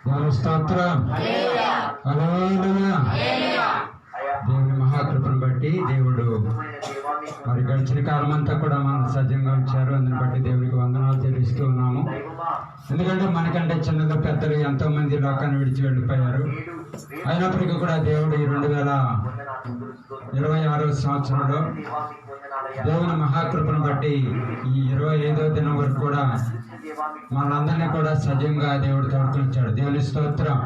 దేవుని స్తోత్రం. హల్లెలూయా. దేవుని మహాకృపను బట్టి దేవుడు మరి గడిచిన కాలం అంతా కూడా మనం సజ్జంగా ఉంచారు. అందుని బట్టి దేవునికి వందనాలు చెల్లిస్తూ ఉన్నాము. ఎందుకంటే మనకంటే చిన్నగా పెద్దలు ఎంతో మంది లోకాన్ని విడిచి వెళ్ళిపోయారు. అయినప్పటికీ కూడా దేవుడు ఈ 2026వ సంవత్సరంలో దేవుని మహాకృపను బట్టి ఈ 25వ దినం వరకు కూడా మనందరినీ కూడా సజీవంగా దేవుడు తోడుకొచ్చాడు. దేవుని స్తోత్రం.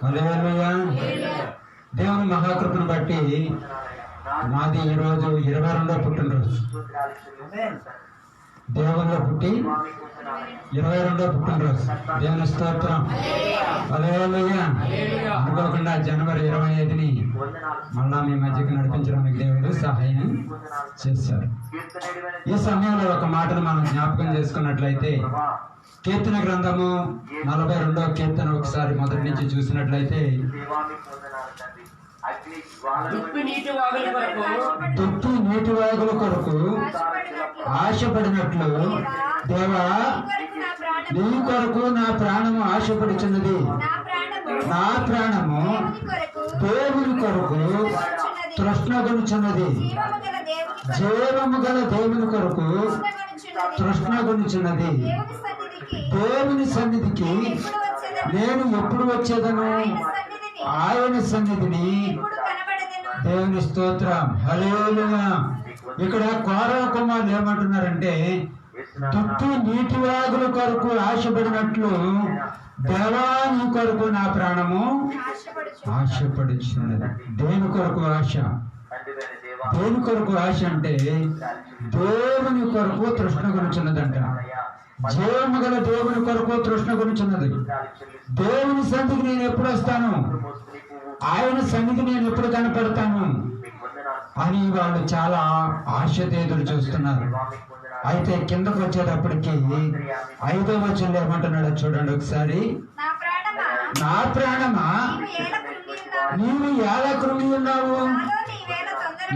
హల్లెలూయా. దేవుని మహాకృపను బట్టి నాది ఈరోజు 22వ పుట్టినరోజు. దేవుల్లో పుట్టి 22వ పుట్టినరోజు. దేవుని స్తోత్రం. హల్లెలూయా. అనుకోకుండా జనవరి 25ని మళ్ళా మీ మధ్యకి నడిపించడానికి దేవుడు సహాయం చేశారు. ఈ సమయంలో ఒక మాటను మనం జ్ఞాపకం చేసుకున్నట్లయితే కీర్తన గ్రంథము 42వ కీర్తన ఒకసారి మొదటి నుంచి చూసినట్లయితే, దుప్పి నీటి వాగుల కొరకు ఆశపడినట్లు దేవా నీ కొరకు నా ప్రాణము ఆశపడుచున్నది. నా ప్రాణము దేవుని కొరకు తృష్ణగొనుచున్నది. జీవము గల దేవుని కొరకు తృష్ణగొనుచున్నది. దేవుని సన్నిధికి నేను ఎప్పుడు వచ్చేదను? ఆయన సన్నిధిని. దేవుని స్తోత్రం. హల్లెలూయా. ఇక్కడ కౌరవ కుమారులు ఏమంటున్నారంటే, దుప్పి నీటి వాగుల కొరకు ఆశపడినట్లు దేవా నీ కొరకు నా ప్రాణము ఆశపడుచున్నది. దేని కొరకు ఆశ? దేని కొరకు ఆశ అంటే దేవుని కొరకు తృష్ణ గురించున్నదంట. జీవము గల దేవుని కొరకు తృష్ణ గురించున్నది. దేవుని సన్నిధికి నేను ఎప్పుడు వస్తాను? ఆయన సన్నిధి నేను ఎప్పుడు కనపడతాను అని వాళ్ళు చాలా ఆశతో ఎదురు చూస్తున్నారు. అయితే కిందకు వచ్చేటప్పటికి 5వ వచనంలో ఏమంటున్నాడో చూడండి ఒకసారి. నా ప్రాణమా నీవు ఎలా కృంగి ఉన్నావు?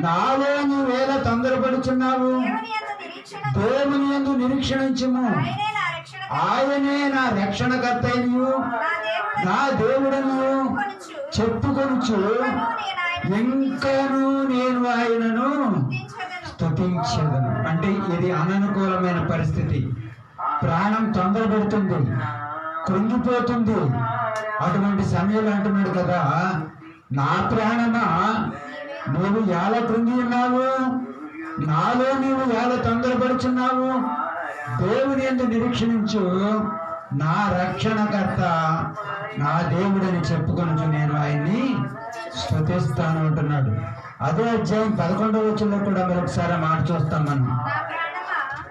నాలో నీవేళ తొందరపడుచున్నావు. దేవుని యందు నిరీక్షణించుము. ఆయనే నా రక్షణకర్త అయినయు నా దేవుడను చెప్పుకొనుచు ఇంకను నేను ఆయనను స్తుతించెదను. అంటే ఇది అననుకూలమైన పరిస్థితి. ప్రాణం తొందరపడుతుంది, కృంగిపోతుంది. అటువంటి సమయంలో అంటున్నాడు కదా, నా ప్రాణమా నువ్వు ఎలా కృంగి ఉన్నావు? నాలో నీవు ఎలా తొందరపడుచున్నావు? దేవుని యందు నిరీక్షణించు. నా రక్షణకర్త నా దేవుడని చెప్పుకొనుచు నేను ఆయన్ని స్తుతిస్తాను అంటున్నాడు. అదే అధ్యాయం 11వ వచనంలో కూడా మరొకసారి మాట చూస్తాం మనం.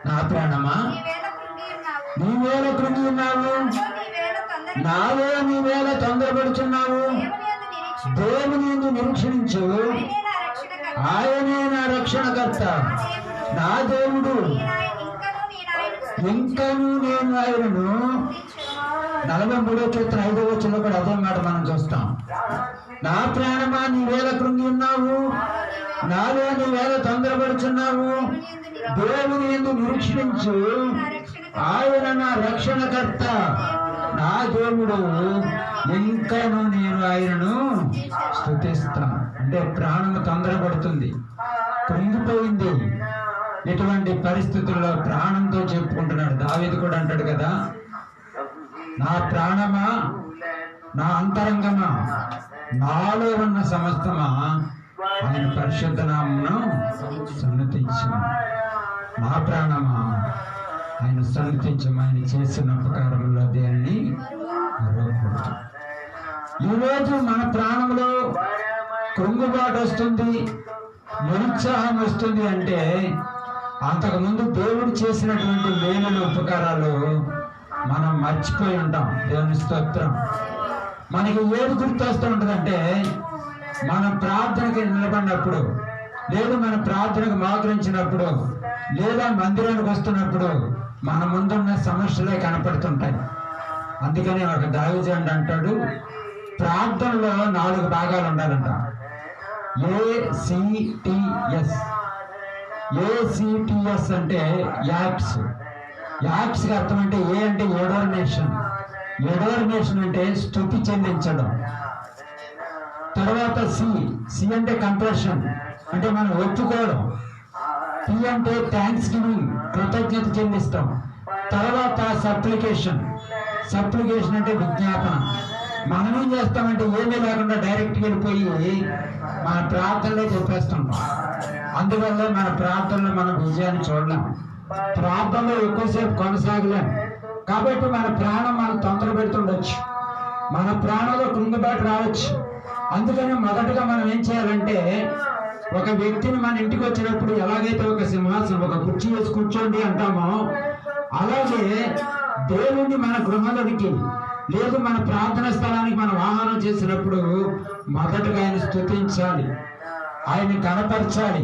నా ప్రాణమా నీవేళ కృంగి ఉన్నావు? నాలో నీవేళ తొందరపడుచున్నావు. దేవుని యందు నిరీక్షణించు. ఆయనే నా రక్షణకర్త నా దేవుడు ఇంకను నేను ఆయనను. 43వ కీర్తన 5వ వచనంలో కూడా అదే మాట మనం చూస్తాం. నా ప్రాణమా నీవేళ కృంగి ఉన్నావు? నాలో నీవేళ తొందరపడుచున్నావు. దేవుని యందు నిరీక్షించు. ఆయన నా రక్షణకర్త నా దేవుడు ఇంకను నేను ఆయనను స్తుతిస్తాను. అంటే ప్రాణము తొందరపడుతుంది, కృంగిపోయింది. ఇటువంటి పరిస్థితుల్లో ప్రాణంతో చెప్పుకుంటున్నాడు. దావీదు కూడా అంటాడు కదా, నా ప్రాణమా నా అంతరంగమా నాలో ఉన్న సమస్తమా ఆయన పరిశుద్ధ నామమును సన్నతించు. నా ప్రాణమా ఆయన సన్నతించము. ఆయన చేసిన ఉపకారములో దేనిని మరొకటి. ఈరోజు మన ప్రాణంలో కృంగుబాటు వస్తుంది, నిరుత్సాహం వస్తుంది అంటే అంతకుముందు దేవుడు చేసినటువంటి మేలులు ఉపకారాలు మనం మర్చిపోయి ఉంటాం. దేవుని స్తోత్రం. మనకి ఏది గుర్తొస్తూ ఉంటుందంటే, మనం ప్రార్థనకి నిలబడినప్పుడు, లేదు మన ప్రార్థనకు మోకరించినప్పుడు, లేదా మందిరానికి వస్తున్నప్పుడు మన ముందున్న సమస్యలే కనపడుతుంటాయి. అందుకని ఒక దావీదు అంటాడు, ప్రార్థనలో 4 భాగాలు ఉండాలంట. ACTS. ACTS అంటే యాప్స్. యాప్స్కి అర్థం అంటే ఏ అంటే ఎడోర్నేషన్, ఎడోర్నేషన్ అంటే స్తుతి చెల్లించడం. తర్వాత సి అంటే కంప్రెషన్, అంటే మనం ఒప్పుకోవడం. టీ అంటే థ్యాంక్స్ గివింగ్, కృతజ్ఞత చెల్లిస్తాం. తర్వాత సప్లికేషన్ అంటే విజ్ఞాపన. మనం ఏం చేస్తామంటే ఏమీ లేకుండా డైరెక్ట్గా వెళ్ళిపోయి మన ప్రార్థనలో చెప్పేస్తుంటాం. అందువల్ల మన ప్రార్థనలో మనం విజయాన్ని చూడలేం, ప్రార్థనలో ఎక్కువసేపు కొనసాగలేం. కాబట్టి మన ప్రాణం మనం తొందర పెడుతుండొచ్చు, మన ప్రాణంలో కృంగిబాటు రావచ్చు. అందుకని మొదటగా మనం ఏం చేయాలంటే, ఒక వ్యక్తిని మన ఇంటికి వచ్చినప్పుడు ఎలాగైతే ఒక సింహాసనం, ఒక కుర్చీ వేసి కూర్చోండి అంటామో, అలాగే దేవుణ్ణి మన గృహంలోనికి లేదు మన ప్రార్థన స్థలానికి మనం ఆహ్వానం చేసినప్పుడు మొదటగా ఆయన స్తుతించాలి, ఆయన కనపరచాలి,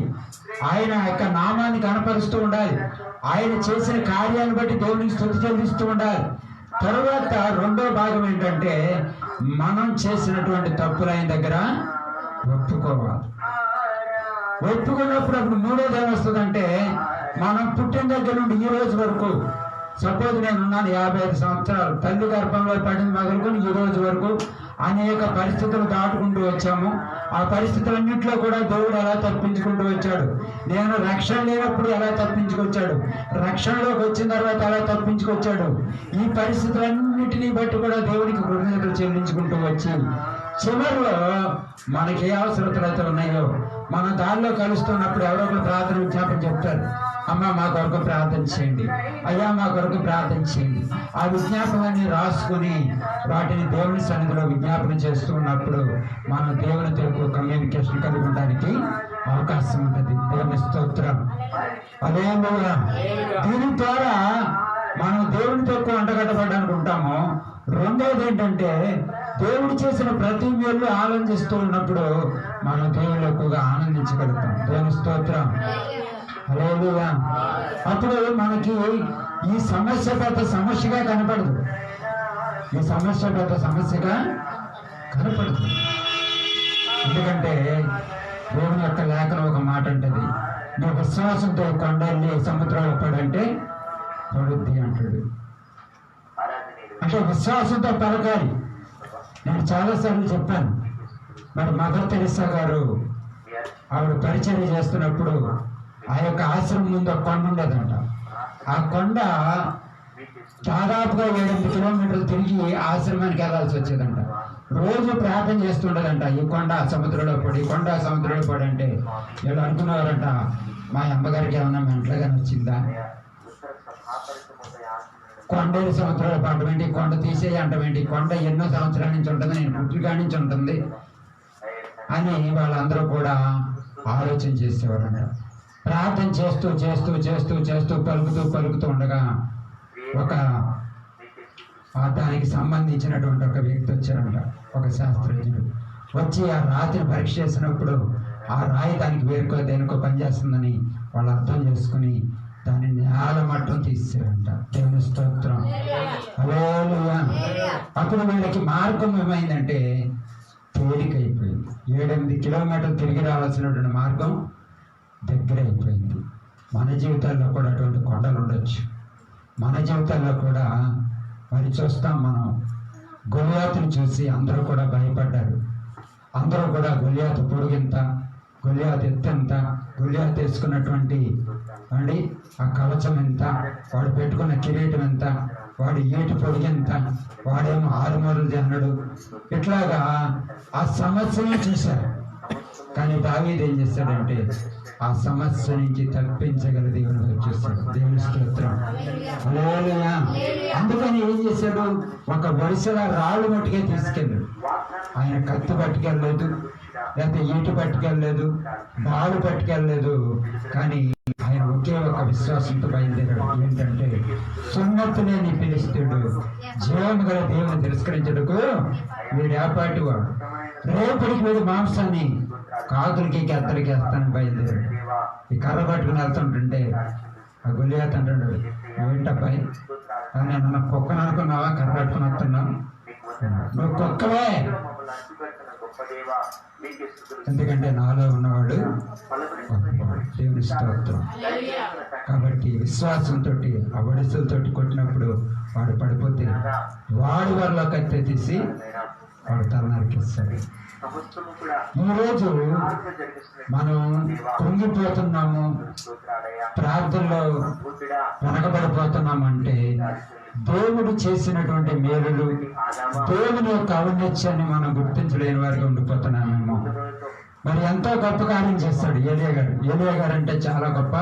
ఆయన యొక్క నామాన్ని కనపరుస్తూ ఉండాలి, ఆయన చేసిన కార్యాలను బట్టి దేవునికి స్తుతి చెల్లిస్తూ ఉండాలి. తర్వాత రెండో భాగం ఏంటంటే, మనం చేసినటువంటి తప్పులు ఆయన దగ్గర ఒప్పుకోవాలి. ఒప్పుకున్నప్పుడు అప్పుడు మూడోది ఏమొస్తుందంటే, మనం పుట్టిన దగ్గర నుండి ఈ రోజు వరకు, సపోజ్ నేనున్నాను 55 సంవత్సరాలు, తల్లి గర్భంలో పడింది మొదలుకొని ఈ రోజు వరకు అనేక పరిస్థితులు దాటుకుంటూ వచ్చాము. ఆ పరిస్థితులన్నింటిలో కూడా దేవుడు ఎలా తప్పించుకుంటూ వచ్చాడు, నేను రక్షణ లేనప్పుడు ఎలా తప్పించుకొచ్చాడు, రక్షణలోకి వచ్చిన తర్వాత ఎలా తప్పించుకొచ్చాడు, ఈ పరిస్థితులన్నింటినీ బట్టి కూడా దేవుడికి కృతజ్ఞతలు చెల్లించుకుంటూ వచ్చి చివరిలో మనకి ఏ అవసరతలు అయితే ఉన్నాయో మన దారిలో కలుస్తున్నప్పుడు ఎవరో ఒకరు ప్రార్థన విజ్ఞాపన చెప్తారు, అమ్మ మా కొరకు ప్రార్థన చేయండి, అయ్యా మా కొరకు ప్రార్థన చేయండి. ఆ విజ్ఞాపనాన్ని రాసుకుని వాటిని దేవుని సన్నిధిలో విజ్ఞాపన చేస్తూ ఉన్నప్పుడు మనం దేవునితో ఎక్కువ కమ్యూనికేషన్ కలిగి ఉండడానికి అవకాశం ఉంటుంది. దేవుని స్తోత్రం. హల్లెలూయా. దీని ద్వారా మనం దేవునితో ఎక్కువ అంటగట్టబడ్డానికి ఉంటాము. రెండవది ఏంటంటే, దేవుడు చేసిన ప్రతి మేలు ఆనందిస్తూ ఉన్నప్పుడు మనం దేవుడు ఎక్కువగా ఆనందించగలుగుతాం. దేవుని స్తోత్రం. హల్లెలూయా. అప్పుడు మనకి ఈ సమస్య పెద్ద సమస్యగా కనపడదు, ఈ సమస్య పెద్ద సమస్యగా కనపడదు. ఎందుకంటే దేవుని యొక్క లేఖనం ఒక మాట అంటది, నీ విశ్వాసంతో కొండల్ని సముద్రంలో పడంటే పడుద్ది అంటాడు. అంటే విశ్వాసంతో పలకాలి. నేను చాలాసార్లు చెప్పాను, మరి మదర్ తెరెసా గారు ఆవిడ పరిచర్య చేస్తున్నప్పుడు ఆ యొక్క ఆశ్రమం ముందు ఒక కొండ ఉండేదంట. ఆ కొండ దాదాపుగా 7-8 కిలోమీటర్లు తిరిగి ఆశ్రమానికి వెళ్ళాల్సి వచ్చేదంట. రోజు ప్రార్థన చేస్తుండదంట, ఈ కొండ సముద్రంలో పడి, ఈ కొండ సముద్రంలో పడి. అంటే వీళ్ళు అనుకునేవారంట, మా అమ్మగారికి ఏమన్నా మెంటలుగానే వచ్చిందా, కొండేరు సంవత్సరాలు పడమేంటి, కొండ తీసేయి అంటమేంటి, కొండ ఎన్నో సంవత్సరాల నుంచి ఉంటుంది, నేను పుట్టిగా నుంచి ఉంటుంది అని వాళ్ళందరూ కూడా ఆలోచన చేసేవారంట. ప్రార్థన చేస్తూ చేస్తూ చేస్తూ చేస్తూ పలుకుతూ ఉండగా ఒక దానికి సంబంధించినటువంటి ఒక వ్యక్తి వచ్చారంట, ఒక శాస్త్రజ్ఞుడు వచ్చి ఆ రాతిని పరీక్ష చేసినప్పుడు ఆ రాయి దానికి వేరుకో దేనికో పనిచేస్తుందని వాళ్ళు అర్థం చేసుకుని దాన్ని నేల మట్టం తీసారంట. దేవుని స్తోత్రం. హల్లెలూయా. అప్పుడు వీళ్ళకి మార్గం ఏమైందంటే తేలికైపోయింది. 7-8 కిలోమీటర్లు తిరిగి రావాల్సినటువంటి మార్గం దగ్గర అయిపోయింది. మన జీవితాల్లో కూడా అటువంటి కొండలు ఉండొచ్చు. మన జీవితాల్లో కూడా మరి చూస్తాం, మనం గొలియాతుని చూసి అందరూ కూడా భయపడ్డారు. అందరూ కూడా గొలియాతు పొడుగింత, గొలియాతు ఎత్తెంత, గొలియాతు వేసుకున్నటువంటి అండి ఆ కవచం ఎంత, వాడు పెట్టుకున్న కిరీటం ఎంత, వాడు ఏటి పొడిగెంత, వాడేమో 6 మూరలు జన్నడు, ఇట్లాగా ఆ సమస్యను చూశారు. కానీ దావీదు ఏం చేశాడంటే ఆ సమస్య నుంచి తప్పించగల దేవుని చూశాడు. దేవుని స్తోత్రం. హల్లెలూయా. అందుకని ఏం చేశాడు, ఒక వరుసల రాళ్ళు మట్టుకే తీసుకెళ్ళాడు. ఆయన కత్తి పట్టుకెళ్ళలేదు, లేకపోతే ఈటు పట్టుకెళ్ళలేదు, బాలు పట్టుకెళ్ళలేదు. కానీ ఆయన ఒకే ఒక విశ్వాసంతో బయలుదేరాడు. ఏంటంటే, సున్నతులే నీ పిలుస్తుడు, జీవము గల దేవుని తిరస్కరించడుకు వీడు ఏపాటి వాడు, రేపటికి వీడు మాంసాన్ని కాకులకి గెత్తలకి వేస్తానని బయలుదేరాడు. ఈ కర్ర పట్టుకుని వెళ్తుంటుంటే ఆ గొలియాతు అంటాడు, ఏంటబ్బాయి నేను కుక్కను అనుకున్నావా, కర్ర పట్టుకుని వస్తున్నావు, నువ్వు కుక్కవే, ఎందుకంటే నాలో ఉన్నవాడు గొప్పవాడు. దేవుని స్తోత్రం. కాబట్టి విశ్వాసంతో ఆ ఒడిసెలతో కొట్టినప్పుడు వాడు పడిపోతే వాడి వల్ల కత్తి తీసి వాడు తల నరికిస్తాడు. ఈరోజు మనం కృంగిపోతున్నాము, ప్రార్థనలో వెనకబడిపోతున్నామంటే దేవుడు చేసినటువంటి మేలులు, దేవుని యొక్క ఔన్నత్యాన్ని మనం గుర్తించలేని వారికి ఉండిపోతున్నామేమో. మరి ఎంతో గొప్ప కార్యం చేస్తాడు ఏలియా గారు. ఏలియా గారు అంటే చాలా గొప్ప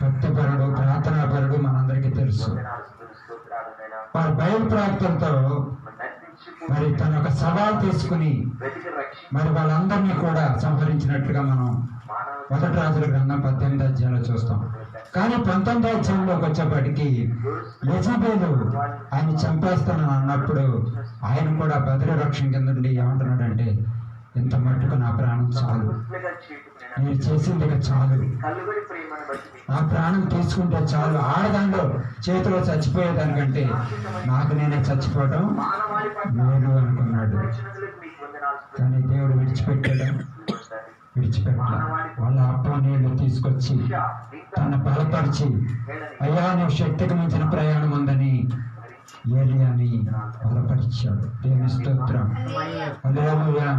భక్తిపరుడు, ప్రార్థనాపరుడు, మనందరికీ తెలుసు. వారి బయలు ప్రార్థనతో మరి తన ఒక సవాల్ తీసుకుని మరి వాళ్ళందరినీ కూడా సంహరించినట్లుగా మనం 1 రాజుల గ్రంథం 18వ అధ్యాయంలో చూస్తాం. కానీ 19వ అధ్యాయంలోకి వచ్చేప్పటికి యెజెబెలు ఆయన చంపేస్తానని అన్నప్పుడు ఆయన కూడా బదిలీ రక్షణ కింద ఉండి ఏమంటున్నాడంటే, ఇంత మట్టుకు నా ప్రాణం చాలు, నేను చేసింది ఇక చాలు, నా ప్రాణం తీసుకుంటే చాలు, ఆడదాంట్లో చేతిలో చచ్చిపోయేదానికంటే నాకు నేనే చచ్చిపోవడం మేలు అనుకున్నాడు. కానీ దేవుడు విడిచిపెట్టాడు. వాళ్ళ అప్ప నీళ్లు తీసుకొచ్చి తన బలపరిచి, అయ్యా నువ్వు శక్తికి మించిన ప్రయాణం ఉందని ఏలియాని బలపరిచాడు. దేవుని స్తోత్రం. హల్లెలూయా.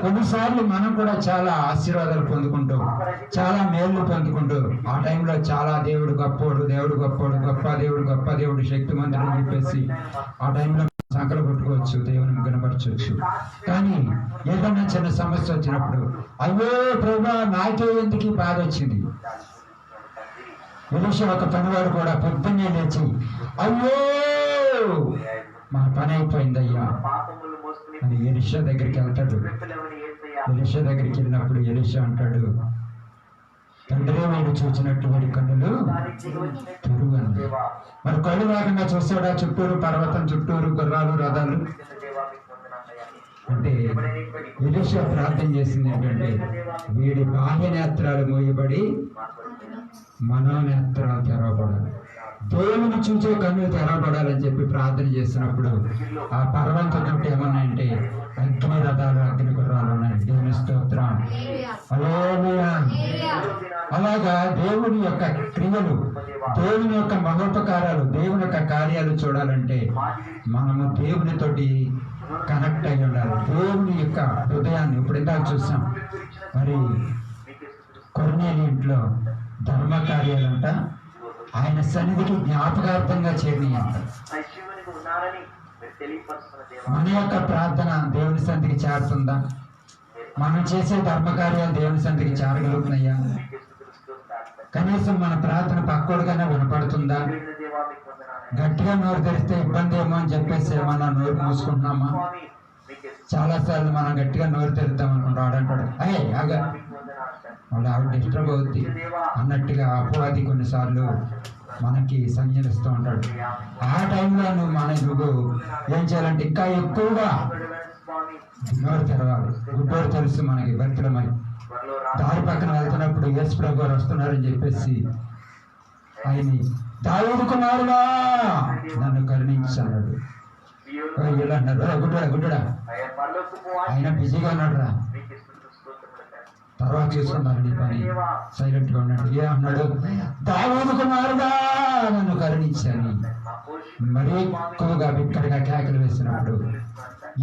కొన్నిసార్లు మనం కూడా చాలా ఆశీర్వాదాలు పొందుకుంటూ, చాలా మేలు పొందుకుంటూ, ఆ టైంలో చాలా దేవుడు గొప్పోడు, దేవుడు గొప్పోడు, గొప్ప దేవుడు, గొప్ప దేవుడు, శక్తిమంతుడు అని చెప్పేసి ఆ టైంలో సంకలు కొట్టుకోవచ్చు, దేవుని కనపరచవచ్చు. కానీ ఏదైనా చిన్న సమస్య వచ్చినప్పుడు, అయ్యో ప్రభా నాకే ఎందుకు బాధ వచ్చింది. ఎలీషా ఒక పనివాడు కూడా పొద్దున్నే లేచి, అయ్యో మా పని అయిపోయిందయ్యా అని ఎలీషా దగ్గరికి వెళ్తాడు. ఎలీషా దగ్గరికి వెళ్ళినప్పుడు ఎలీషా అంటాడు, తండ్రి వీడు చూసినట్టు వాడి కన్నులు తెరువు అంది. మరి కళ్ళు లేకుండా చూస్తాడా? చుట్టూరు పర్వతం, చుట్టూరు గుర్రాలు, రథాలు. అంటే ఎలీషా ప్రార్థన చేసింది ఏంటంటే, వీడి బాహ్య నేత్రాలు మూయబడి మనోనేత్రాలు తెరవబడాలి, దేవుని చూసే కన్నులు తెరవబడాలని చెప్పి ప్రార్థన చేసినప్పుడు ఆ పర్వతం చుట్టూ ఏమన్నాయంటే అగ్ని రథాలు, అగ్ని గుర్రాలు ఉన్నాయి. దేవుని స్తోత్రం. హల్లెలూయా. అలాగా దేవుని యొక్క క్రియలు, దేవుని యొక్క మహోపకారాలు, దేవుని యొక్క కార్యాలు చూడాలంటే మనము దేవునితోటి కనెక్ట్ అయి ఉండాలి. దేవుని యొక్క హృదయాన్ని ఇప్పుడు ఇందాక చూసాం. మరి కొర్నేలి ఇంట్లో ధర్మ కార్యాలంట ఆయన సన్నిధికి జ్ఞాపకార్థంగా చేరినాయంట. మన యొక్క ప్రార్థన దేవుని సన్నిధికి చేరుతుందా? మనం చేసే ధర్మకార్యాలు దేవుని సన్నిధికి చేరగలుగుతున్నాయా? కనీసం మన ప్రార్థన పక్కోడుగానే వినపడుతుందా? గట్టిగా నోరు తెరిస్తే ఇబ్బంది ఏమో అని చెప్పేసి ఏమన్నా నోరు మూసుకుంటున్నామా? చాలా సార్లు మనం గట్టిగా నోరు తెరుద్దాం అనుకుంటాం, ఆడంటాడు అయ్యే ఆగా వాళ్ళు ఆవిడ డిస్టర్బ్ అవుద్ది అన్నట్టుగా అపవాది కొన్నిసార్లు మనకి సంజనిస్తూ ఉంటాడు. ఆ టైంలో నువ్వు ఏం చేయాలంటే ఇంకా ఎక్కువగా నోరు తెరవాలి. గుడ్డోరు తెలుసు మనకి భక్తులమై దారి పక్కన వెళ్తున్నప్పుడు యేసు ప్రభు గారు వస్తున్నారని చెప్పేసి ఆయన్ని దావీదు కుమారుడా నన్ను కరుణించన్నాడు. ఇలా అన్నారు, గుడ్డడా గుడ్డడా ఆయన బిజీగా ఉన్నాడు రా, తర్వాత చూసుకున్నారు నీ పని, సైలెంట్ గా ఉన్నాడు. ఏ అన్నాడు, దావీదు కుమారుడా నన్ను కరుణించాను. మరీ ఎక్కువగా బిక్కడిగా కేకలు వేసినప్పుడు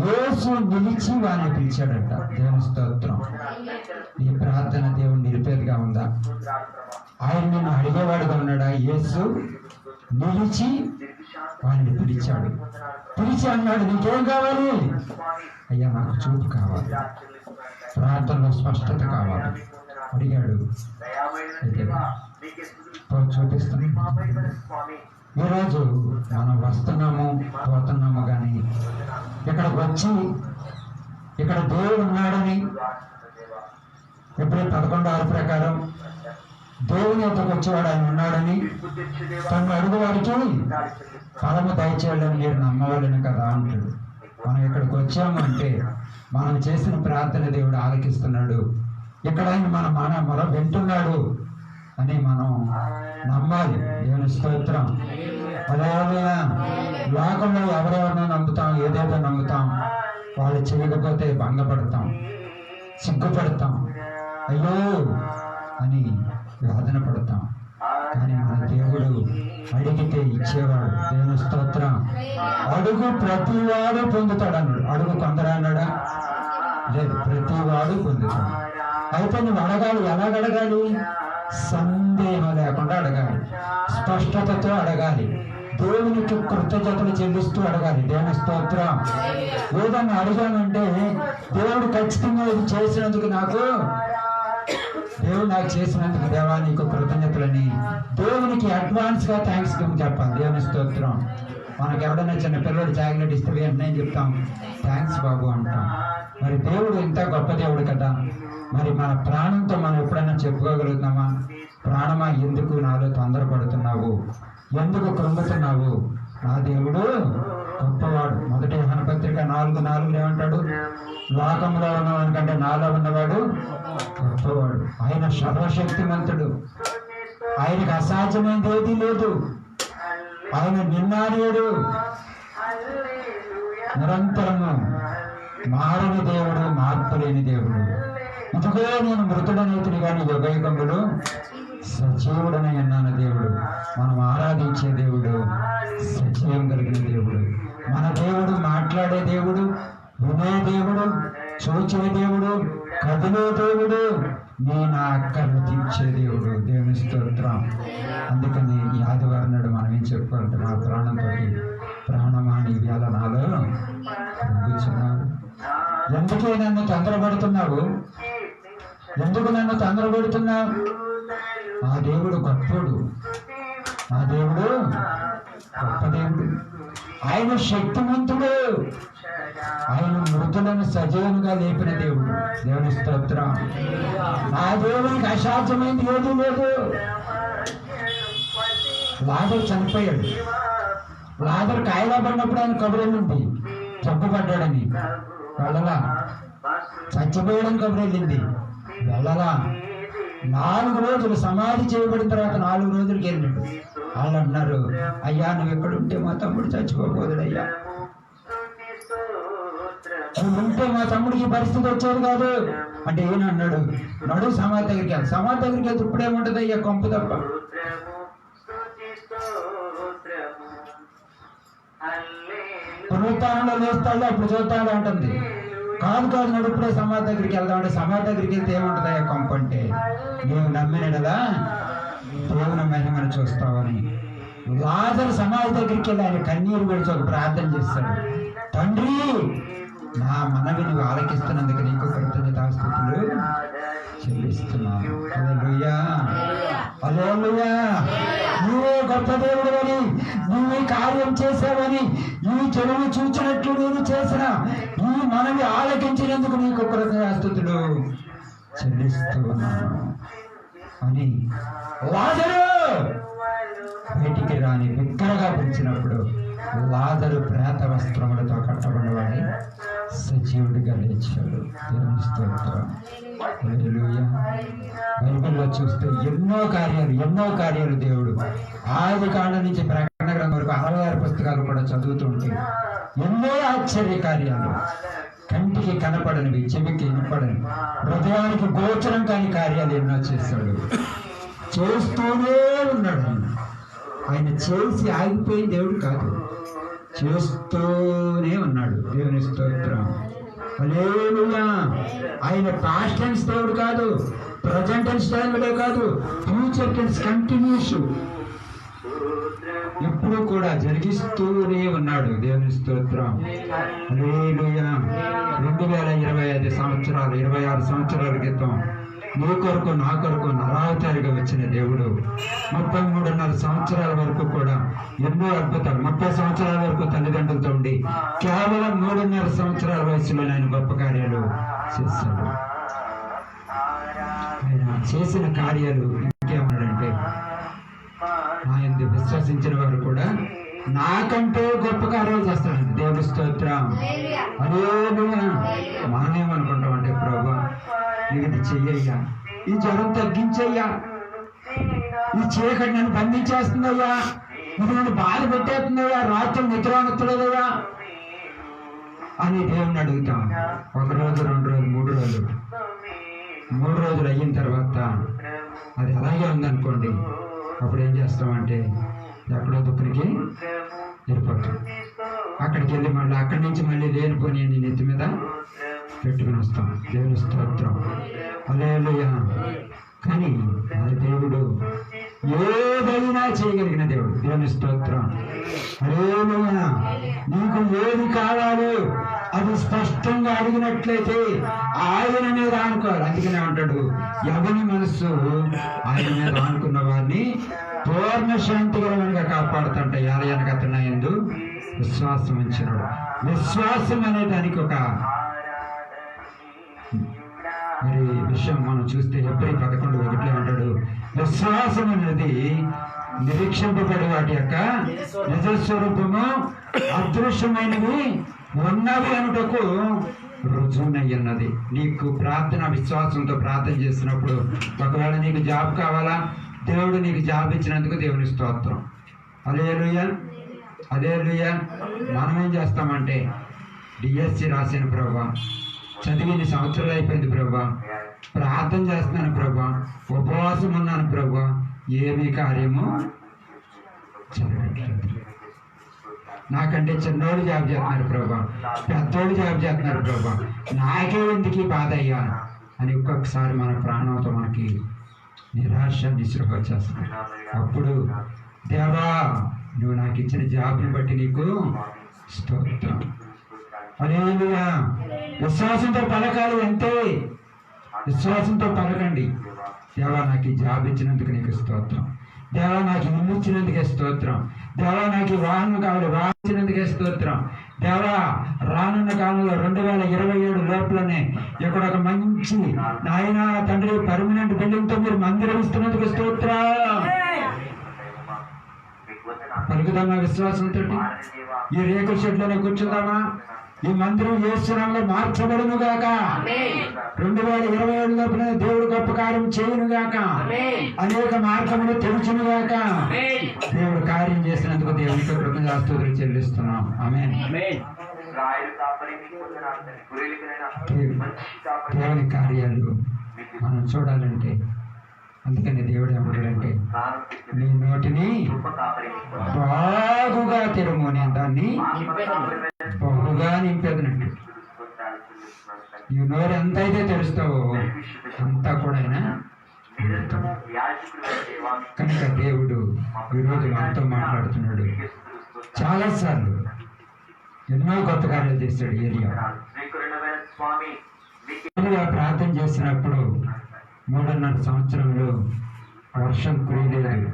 యేసు నిలిచి వారిని పిలిచాడంట. దేవుని స్తోత్రం. ఈ ప్రార్థన దేవుడు నిలిపేదిగా ఉందా? ఆయన నిన్ను అడిగేవాడుగా ఉన్నాడా? యేసు నిలిచి వారిని పిలిచాడు. పిలిచి అన్నాడు, నీకేం కావాలి? అయ్యా నాకు చూపు కావాలి, ప్రార్థనలో స్పష్టత కావాలి అడిగాడు. చూపిస్తాను. ఈరోజు మనం వస్తున్నాము పోతున్నాము, కానీ ఇక్కడికి వచ్చి ఇక్కడ దేవుడు ఉన్నాడని, ఎప్పుడైతే 11:6 ప్రకారం దేవుని యొక్కకు వచ్చేవాడు ఆయన ఉన్నాడని, తను అడుగువారికి ఫలము దయచేయాలని మీరు నమ్మవాలని కదా అంటాడు. మనం ఇక్కడికి వచ్చాము అంటే మనం చేసిన ప్రార్థన దేవుడు ఆలకిస్తున్నాడు, ఇక్కడ ఆయన మన మొర వింటున్నాడు అని మనం నమ్మాలి. దేవుని స్తోత్రం. హల్లెలూయా. లోకంలో ఎవరెవరినో నమ్ముతాం, ఏదేదో నమ్ముతాం. వాళ్ళు చేయకపోతే భంగపడతాం, సిగ్గుపడతాం, అయ్యో అని వేదన పడతాం. కానీ మన దేవుడు అడిగితే ఇచ్చేవాడు. దేవుని స్తోత్రం. అడుగు ప్రతివాడు పొందుతాడు అన్నాడు. అడుగు కొందరు అన్నాడా? లేదు, ప్రతివాడు పొందుతాడు. అయితే నువ్వు అడగాలి. ఎలాగ అడగాలి? సందేహం లేకుండా అడగాలి, స్పష్టతతో అడగాలి, దేవునికి కృతజ్ఞతలు చెల్లిస్తూ అడగాలి. దేవుని స్తోత్రం. ఏదన్నా అడిగానంటే దేవుడు ఖచ్చితంగా ఇది చేసినందుకు దేవుడు నాకు చేసినందుకు దేవా నీకు కృతజ్ఞతలని దేవునికి అడ్వాన్స్ గా థ్యాంక్స్ చెప్పాలి. దేవుని స్తోత్రం. మనకు ఎవడైనా చిన్న పిల్లడు చాక్లెట్ ఇస్తే వెంటనే చెప్తాం థ్యాంక్స్ బాబు అంటాం. మరి దేవుడు ఇంత గొప్ప దేవుడు కదా. మరి మన ప్రాణంతో మనం ఎప్పుడైనా చెప్పుకోగలుగుతున్నామా? ప్రాణమా, ఎందుకు నాలో తొందరపడుతున్నావు, ఎందుకు కృంగుతున్నావు? నా దేవుడు గొప్పవాడు. 1 యోహాను పత్రిక 4:4 ఏమంటాడు? లోకంలో ఉన్నవాడి కంటే నాలో ఉన్నవాడు గొప్పవాడు. ఆయన సర్వశక్తిమంతుడు, ఆయనకు అసాధ్యమైనది ఏదీ లేదు. ఆయన నిన్నాడు, నిరంతరము మారని దేవుడు, మార్పు లేని దేవుడు. ఇదిగో నేను మృతుడనైతిని కానీ యుగయుగములు సజీవుడనై ఉన్నాను దేవుడు. మనం ఆరాధించే దేవుడు సజీవం కలిగిన దేవుడు. మన దేవుడు మాట్లాడే దేవుడు, వినే దేవుడు, చూచే దేవుడు, కదిలే దేవుడు, నీ నా అక్కర్ను తీర్చే దేవుడు. దేవుని స్తోత్రం. అందుకని ఈ ఆదివారం నాడు మనం ఏం చెప్పుకోవాలంటే, నా ప్రాణంతో ప్రాణమాని వేళ నాలో కూర్చున్నావు. ఎందుకే నన్ను తొందరపడుతున్నావు? ఎందుకు నన్ను తొందరపడుతున్నావు? మా దేవుడు గొప్పడు, మా దేవుడు గొప్ప దేవుడు. ఆయన శక్తిమంతుడు, ఆయన మృతులను సజీవంగా లేపిన దేవుడు. దేవుని స్తోత్రం. నా దేవునికి అసాధ్యమైంది ఏదీ లేదు. లాజరు చనిపోయాడు. లాజరు కాయలా పడినప్పుడు ఆయన కబురెళ్ళింది చంపబడ్డాడని. వెళ్ళలా. చచ్చిపోయాడని కబురెళ్ళింది. వెళ్ళలా. 4 రోజులు సమాధి చేయబడిన తర్వాత 4 రోజులకి వెళ్ళాడు. వాళ్ళు అన్నారు, అయ్యా నువ్వు ఎక్కడుంటే మా తమ్ముడు చచ్చిపోకూడదు అయ్యా, నువ్వు ఉంటే మా తమ్ముడికి పరిస్థితి వచ్చేది కాదు అంటే ఈయన అన్నాడు, నడు సమాధి దగ్గరికి వెళ్తా. సమాధి దగ్గరికి వెళ్తే ఇప్పుడేముంటది అయ్యా, కొంపు తప్ప. పునరుత్థానంలో లేస్తాడు, అప్పుడు చూస్తాడు అంటుంది. కాదు నడుపుడే సమాధి దగ్గరికి వెళ్దామంటే, సమాధి దగ్గరికి వెళ్తే ఏముంటుంది అయ్యా కొంపు అంటే, నీవు నమ్మినడలా దేవుని మహిమను చూస్తావని. లాజరు సమాధి దగ్గరికి వెళ్ళి ఆయన కన్నీరు విడిచి ఒక ప్రార్థన చేస్తాడు. తండ్రి, నా మనవి నువ్వు ఆలకిస్తున్నందుకు నీకు కృతజ్ఞతాస్తుతులు చెల్లిస్తున్నాను. హల్లెలూయా, హల్లెలూయా. నువ్వే గొప్ప దేవుడు అని, నువ్వే కార్యం చేసావని, ఈ చెడును చూచినట్లు నేను చేసిన ఈ మనవి ఆలకించినందుకు నీకు కృతజ్ఞతాస్తుతులు చెల్లిస్తూ ఉన్నాను అని లాజరు బయటికి రాని బిగ్గరగా పిలిచినప్పుడు లాజరు ప్రేత వస్త్రములతో కట్టబడినవాడి సజీవుడిగా లేచాడు. దేవుని స్తోత్రం. హల్లెలూయా. బైబిల్లో చూస్తే ఎన్నో కార్యాలు దేవుడు ఆది కాండం నుంచి ప్రకటన గ్రంథం వరకు 66 పుస్తకాలు కూడా చదువుతుంటే ఎన్నో ఆశ్చర్య కార్యాలు, కంటికి కనపడనివి, చెవికి వినపడని, హృదయానికి గోచరం కాని కార్యాలు ఎన్నో చేశాడు. చేస్తూనే ఉన్నాడు. ఆయన చేసి ఆగిపోయిన దేవుడు కాదు, చేస్తూనే ఉన్నాడు. దేవుని స్తోత్రం. హల్లెలూయా. ఆయన పాస్ట్ టెన్స్ దేవుడు కాదు, ప్రజెంట్ టెన్స్ టైంలో కాదు, ఫ్యూచర్ టెన్స్ కంటిన్యూస్ ఎప్పుడు కూడా జరిగిస్తూనే ఉన్నాడు. దేవుని స్తోత్రం. హల్లెలూయా. 2025 సంవత్సరాలు, 26 సంవత్సరాల క్రితం నీ కొరకు నా కొరకు నరావతారిగా వచ్చిన దేవుడు 33.5 సంవత్సరాల వరకు కూడా ఎన్నో అద్భుతాలు, 30 సంవత్సరాల వరకు తల్లిదండ్రులతో ఉండి కేవలం 3.5 సంవత్సరాల వయసులో ఆయన గొప్ప కార్యాలు చేశాడు. ఆయన చేసిన కార్యాలు ఇంకేమన్నాడంటే, నా యందు విశ్వసించిన వారు కూడా నాకంటే గొప్ప కార్యాలు చేస్తాడంటే. దేవుని స్తోత్రం. హల్లెలూయా. మనమేమనుకుంటాం అంటే, ప్రభువా ఇది చెయ్యయ్యా, ఈ జ్వరం తగ్గించయ్యా, ఈ చీకటి నన్ను బంధించేస్తుందయ్యా, ఇది నన్ను బాధ పెట్టేస్తుందయ్యా, రాత్రి నిద్రనొత్తలేదయ్యా అని దేవుణ్ణి అడుగుతాం. 1 రోజు, 2 రోజులు, 3 రోజులు, 3 రోజులు అయిన తర్వాత అది అలాగే ఉందనుకోండి, అప్పుడు ఏం చేస్తామంటే ఎక్కడో దుఃఖనికి వెళ్ళిపోతాం. అక్కడికి వెళ్ళి మళ్ళీ అక్కడి నుంచి మళ్ళీ లేనిపోని నెత్తి మీద పెట్టుకుని వస్తాం. దేవుని స్తోత్రం, హల్లెలూయా. కానీ అది దేవుడు ఏదైనా చేయగలిగిన దేవుడు. దేవుని స్తోత్రం, హల్లెలూయా. నీకు ఏది కావాలో అది స్పష్టంగా అడిగినట్లయితే ఆయన మీద ఆనుకోవాలి. అందుకనే అంటాడు, ఎవరి మనస్సు ఆయన మీద ఆనుకున్న వారిని పూర్ణ శాంతికరమైనగా కాపాడుతుంట. యాలయనకతన యందు విశ్వాసం ఉంచినాడు. విశ్వాసం అనే దానికి ఒక మరి విషయం మనం చూస్తే ఎబ్రీ 11:1 అంటాడు, విశ్వాసం అనేది నిరీక్షింపబడి వాటి యొక్క నిజస్వరూపము అదృశ్యమైనవి ఉన్నవి అనుటకు రుజువునయ్యున్నది. నీకు ప్రార్థన విశ్వాసంతో ప్రార్థన చేసినప్పుడు ఒకవేళ నీకు జాబ్ కావాలా, దేవుడు నీకు జాబ్ ఇచ్చినందుకు దేవుని స్తోత్రం, హల్లెలూయా, హల్లెలూయా. మనం ఏం చేస్తామంటే డిఎస్సి రాసిన ప్రభా, చదివి 2 సంవత్సరాలు అయిపోయింది ప్రభా, ప్రార్థన చేస్తున్నాను ప్రభా, ఉపవాసం ఉన్నాను ప్రభా, ఏమీ కార్యము జరగట్లేదు. నాకంటే చిన్నోడు జాబ్ చేస్తున్నారు ప్రభా, పెద్దోడు జాబ్ చేస్తున్నారు ప్రభా, నాకే ఎందుకు బాధ అయ్యా అని ఒక్కొక్కసారి మన ప్రాణంతో మనకి నిరాశ నిస్పృహ వచ్చేస్తుంది. అప్పుడు దేవా నువ్వు నాకు ఇచ్చిన జాబ్ని బట్టి నీకు స్తోత్రం, హల్లెలూయా. విశ్వాసంతో పలకాలి, అంతే. విశ్వాసంతో పలకండి. దేవా నాకు ఈ జాబ్ ఇచ్చినందుకు నీకు స్తోత్రం, దేవా నాకు ఇల్లు ఇచ్చినందుకే స్తోత్రం, దేవా నాకు వాహనం కావాలి, వాహనం ఇచ్చినందుకే స్తోత్రం, దేవా రానున్న కాలంలో 2027 లోపలనే ఇక్కడ ఒక మంచి నాయన తండ్రి పర్మనెంట్ బిల్డింగ్ తో మీరు మందిరం ఇస్తున్నందుకు స్తోత్రం. పలుకుదామా విశ్వాసంతో? ఈ రేకుల షెడ్లోనే కూర్చుందామా? ఈ మందిరం యేసునామములో మార్చబడును గాక. 2027 లోపల దేవుడు గొప్ప కార్యం చేయును గాక. అనేక మార్గములు తెరుచును గాక. దేవుడు కార్యం చేసినందుకు దేవునికి కృతజ్ఞతాస్తుతులు చెల్లిస్తున్నాం. ఆమేన్. దేవుని కార్యాలు మనం చూడాలంటే, అందుకని దేవుడు ఏమంటాడంటే నీ నోటిని బాగుగా తెరుము, నేను దాన్ని బహుగా నింపేదనంటు. ఈ నోరు ఎంత అయితే తెరుస్తావో అంతా కూడా కనుక దేవుడు ఈరోజు మనతో మాట్లాడుతున్నాడు. చాలాసార్లు ఎన్నో గొప్ప కార్యాలు చేస్తాడు. ఏలియా ప్రార్థన చేసినప్పుడు 3.5 సంవత్సరంలో వర్షం కురియలేదు,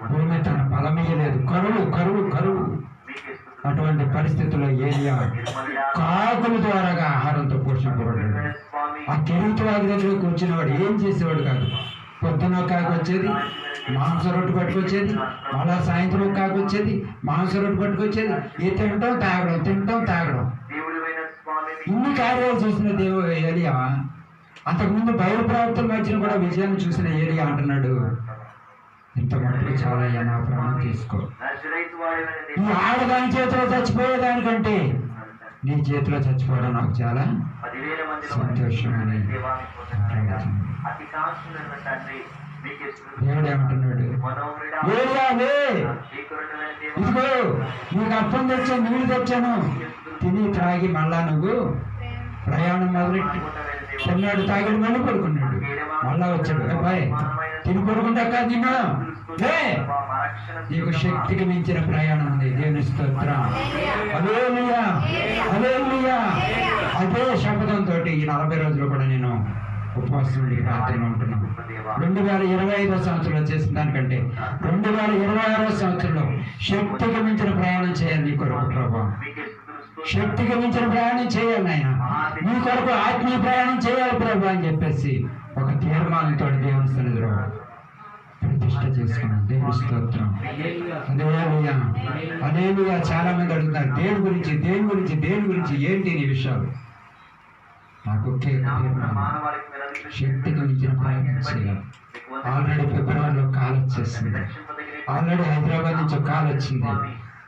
భూమి తన ఫలమియ్యలేదు, కరువు కరువు కరువు. అటువంటి పరిస్థితుల్లో ఏలియా కాకుల ద్వారాగా ఆహారంతో పోషింపబడ్డాడు. ఆ కెరూతు-వాగు దగ్గర కూర్చునేవాడు ఏం చేసేవాడు కాదు. పొద్దున కాకి వచ్చేది, మాంస రొట్టె పట్టుకొచ్చేది, మళ్ళా సాయంత్రం కాకి వచ్చేది, మాంస రొట్టె పట్టుకొచ్చేది. ఏ తింటాం తాగడం, తింటాం తాగడం. ఇన్ని కార్యాలు చేసిన ఏలియా అంతకుముందు బయలు ప్రవక్తల మధ్యన కూడా విజయాన్ని చూసిన ఏలియా అంటున్నాడు, ఇంత మట్టుకు చాలా అయ్యా, నా ప్రాణం తీసుకో. ఈ ఆడదాని చేతిలో చచ్చిపోయేదానికంటే నీ చేతిలో చచ్చిపోవడం నాకు చాలా సంతోషం అని దేవుడు ఏమంటున్నాడు, ఇదిగో నీకు అప్పం తెచ్చా, నీళ్ళు తెచ్చాను, తిని త్రాగి మళ్ళా నువ్వు ప్రయాణం మొదలెట్టి. తిన్నాడు, తాగాడు, మళ్ళీ పడుకున్నాడు, మళ్ళా వచ్చాడు. అబ్బాయి తిని పడుకుంటా కాదు, నిన్న నీకు శక్తికి మించిన ప్రయాణం ఉంది. దేవుని స్తోత్రం, హల్లెలూయా, హల్లెలూయా. అదే శపథంతో ఈ 40 రోజులు కూడా నేను ఉపవాసం నుండి ప్రార్థన ఉంటున్నాను. 2025 సంవత్సరంలో చేసిన దానికంటే 2026 సంవత్సరంలో శక్తికి మించిన ప్రయాణం చేయాలి నీ కొరకు ప్రభా. శక్తికి మించిన ప్రయాణం చేయాలి నాయన, నీ కొరకు ఆత్మీయ ప్రయాణం చేయాలి ప్రభా అని చెప్పేసి ఒక తీర్మానంతో దేవుని సన్నిధిలో ప్రతిష్ట చేసుకున్నాను. దేవుని స్తోత్రం, హల్లెలూయా, హల్లెలూయా. చాలా మంది అడుగుతారు దేని గురించి, దేని గురించి, దేని గురించి, ఏంటి నీ విషయాలు. నాకు ఒకే తీర్మానం, శక్తికి మించిన ప్రయాణం చేయాలి. ఆల్రెడీ ఫిబ్రవరిలో కాల్ వచ్చేసింది, ఆల్రెడీ హైదరాబాద్ నుంచి కాల్ వచ్చింది.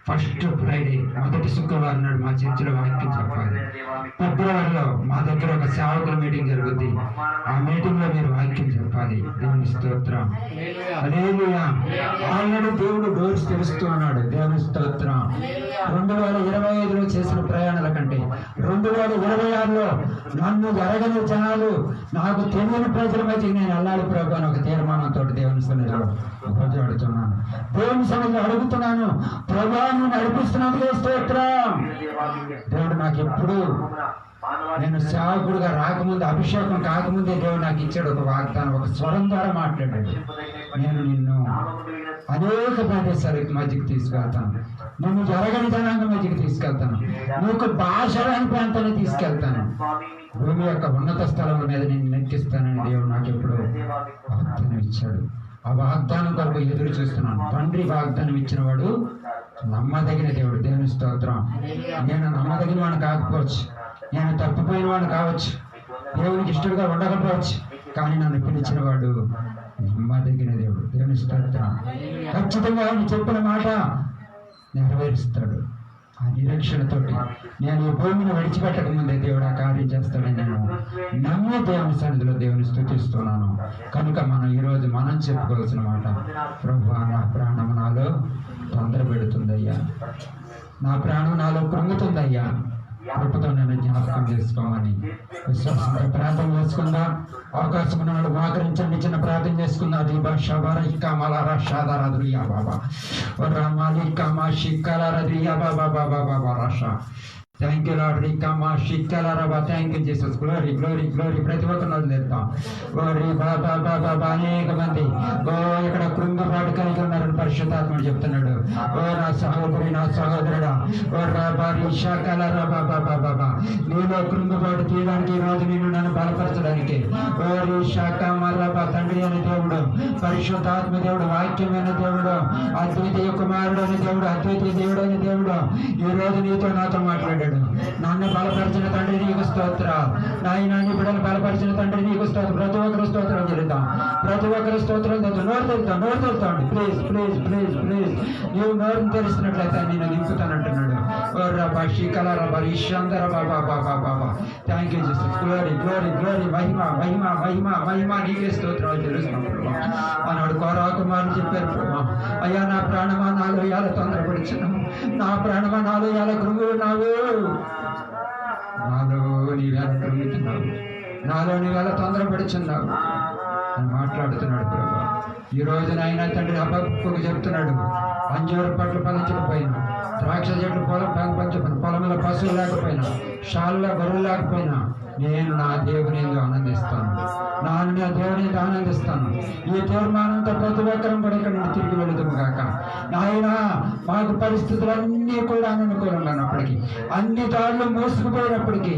ఫస్ట్ ఫ్రైడే, మొదటి శుక్రవారం నాడు మా చర్చిలో వాక్యం చెప్పాలి. ఫిబ్రవరిలో మా దగ్గర ఒక సేవకుల మీటింగ్ జరుగుద్ది. ఆ మీటింగ్ లో మీరు వాక్యం చెప్పాలి. దేవుని స్తోత్రం. హల్లెలూయా. ఆల్రెడీ దేవుడు డోర్స్ తెరుస్తూ ఉన్నాడు. దేవుని స్తోత్రం. 2025లో చేసిన ప్రయాణాల కంటే 2026లో నన్ను ఎరగని జనాలు, నాకు తెలియని ప్రజల మధ్య నేను వెళ్ళాలి ప్రభు అని ఒక తీర్మానంతో దేవుని సన్నిధిలో అడుగుతున్నాను. దేవుని సన్నిధిలో అడుగుతున్నాను. ప్రభావం నడిపిస్తున్నందుకే స్తోత్రం. దేవుడు నాకు ఎప్పుడు, నేను సేవకుడుగా రాకముందు, అభిషేకం కాకముందే దేవుడు నాకు ఇచ్చాడు ఒక వాగ్దానం. ఒక స్వరం ద్వారా మాట్లాడాడు. నేను నిన్ను అనేక ప్రదేశాల మధ్యకి తీసుకెళ్తాను, నిన్ను జరగని జనాంగం మధ్యకి తీసుకెళ్తాను, నీకు భాష రాని ప్రాంతాన్ని తీసుకెళ్తాను, భూమి యొక్క ఉన్నత స్థలం మీద నేను నెక్కిస్తానని దేవుడు నాకు ఎప్పుడు వాగ్దానం ఇచ్చాడు. ఆ వాగ్దానం కొరకు ఎదురు చూస్తున్నాను. తండ్రి వాగ్దానం ఇచ్చిన వాడు నమ్మదగిన దేవుడు. దేవుని స్తోత్రం. నేను నమ్మదగిన వాడిని కాకపోవచ్చు, నేను తప్పిపోయిన వాడిని కావచ్చు, దేవునికి ఇష్టంగా ఉండకపోవచ్చు, కానీ నన్ను పిలిచిన వాడు నమ్మదగిన దేవుడు. దేవుని స్తోత్రం. ఖచ్చితంగా ఆయన చెప్పిన మాట నెరవేరుస్తాడు. ఆ నిరీక్షణతోటి నేను ఈ భూమిని విడిచిపెట్టక ముందే దేవుడు ఆ కార్యం చేస్తాడని నేను నమ్మి దేవుని సన్నిధిలో దేవుని స్తుతిస్తున్నాను. కనుక మనం ఈరోజు మనం చెప్పుకోవాల్సిన మాట, ప్రభువా నా ప్రాణం నాలో తొందర పెడుతుందయ్యా, నా ప్రాణం నాలో కృంగుతుందయ్యా, కృపతో నన్ను జ్ఞాపకం చేసుకోమని విశ్వాసంతో ప్రార్థన చేసుకుందా. అవకాశం నాడు మోకరించండి, చిన్న ప్రార్థన చేసుకుందా. దీపా షబారా కామాలారా షాదారాద్రియా బాబా రామాలి కామా షిక్కాలారద్రియా బాబా బాబా బాబా రాషా. Thank you lord. రికమా షిక్కలారబా. Thank you Jesus. Glory glory glory. ప్రతి ఒక్కరిని వదిలేద్దాం. గ్లోరీ బాబా బాబా బాబా. అనేక మంది ఇక్కడ కృంగపాటు కలిగి ఉన్నారని పరిశుద్ధాత్ముడు చెప్తున్నాడు. ఓ నా సహోదరి, నా సహోదరుడా, ఓ రాబారి షాకలారా బాబా బాబా బాబా. నీలో కృంగపాటు తీయడానికి ఈ రోజు నేను నన్ను బలపరచడానికి ఓ షాక మర్రబా. తండ్రి అని దేవుడు, పరిశుద్ధాత్మ దేవుడు, వాక్యమైన దేవుడు, అద్వితీయ కుమారుడు అని దేవుడు, అద్వితీయ దేవుడు అని దేవుడు ఈ రోజు నీతో నాతో మాట్లాడాడు. నన్ను బలపరిచిన తండ్రి నీకు స్తోత్రం. నాయనాన్ని బిడ్డలు బలపరిచిన తండ్రి నీకు స్తోత్రం. ప్రతి ఒక్కరు స్తోత్రం చెల్లిద్దాం. ప్రతి ఒక్కరు స్తోత్రం చేద్దాం. నోరు తెరుద్దాం, నోరు తెరుతాండి. Please please please please. నీవు నోరుని తెరిచినట్లయితే నేను నింపుతానంటున్నాడు. ఓ రబా షికల రబా ఈశ్వందర బాబా బాబా బాబా. Thank you Jesus. Glory glory glory. మహిమ మహిమ మహిమ మహిమ నీకే స్తోత్రాలు తెలుస్తున్నాం. ఆనాడు కోరా కుమారులు చెప్పారు, ప్రభా అయ్యా నా ప్రాణమా నాలో ఎలా తొందరపడుచున్నావు, నా ప్రాణమా నాలో ఎలా కృంగున్నావు, నాలో నీవేళ కృంగుతున్నావు, నాలో నీవేళ తొందరపడుచున్నావు అని మాట్లాడుతున్నాడు ప్రభా. ఈ రోజు నాయన తండ్రి హబక్కుకు చెప్తున్నాడు, అంజూరు పట్లు ఫలించకపోయినా, ద్రాక్ష చెట్లు పొలంలో పశువులు లేకపోయినా, షాల్లో గొర్రెలు లేకపోయినా నేను నా దేవుని ఆనందిస్తాను, నా దేవుని ఆనందిస్తాను. ఈ తీర్మానంతో ప్రతి ఒక్కరం కూడా ఇక్కడ నుండి తిరిగి వెళుతాము కాక. నాయన మాకు పరిస్థితులన్నీ కూడా అనుకూలంగా ఉన్నప్పటికీ, అన్ని దారులు మోసుకుపోయినప్పటికీ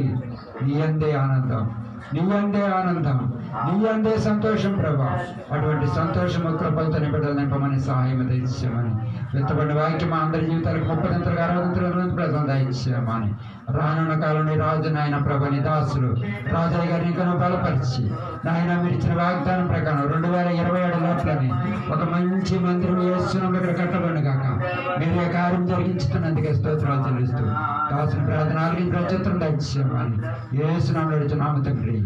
నీ అందే ఆనందం, నీ అందే ఆనందం, నీ అందే సంతోషం ప్రభా. అటువంటి సంతోషము కృపలతో నిబిడలు నింపమని సహాయం దయచేయమని, విత్తబడిన వాక్యం అందరి జీవితాలకు 30 60 ప్రజలు దయచేయమని, రానున్న కాలంలో రాజు నాయన ప్రభని దాసులు రాజయ్య గారిని ఇంకా బలపరిచి నాయన మీరు ఇచ్చిన వాగ్దానం ప్రకారం 2027 లోట్లని ఒక మంచి మందిరం యేసునామములో ఇక్కడ కట్టబడిన కాక మీరే కార్యం జరిగించుతున్నందుకే స్తోత్రాలు చెల్లిస్తూ దాసుని ప్రార్థన ఆలకించి ప్రత్యుత్తరం దయచేయమని యేసునామములో నామ తండ్రి.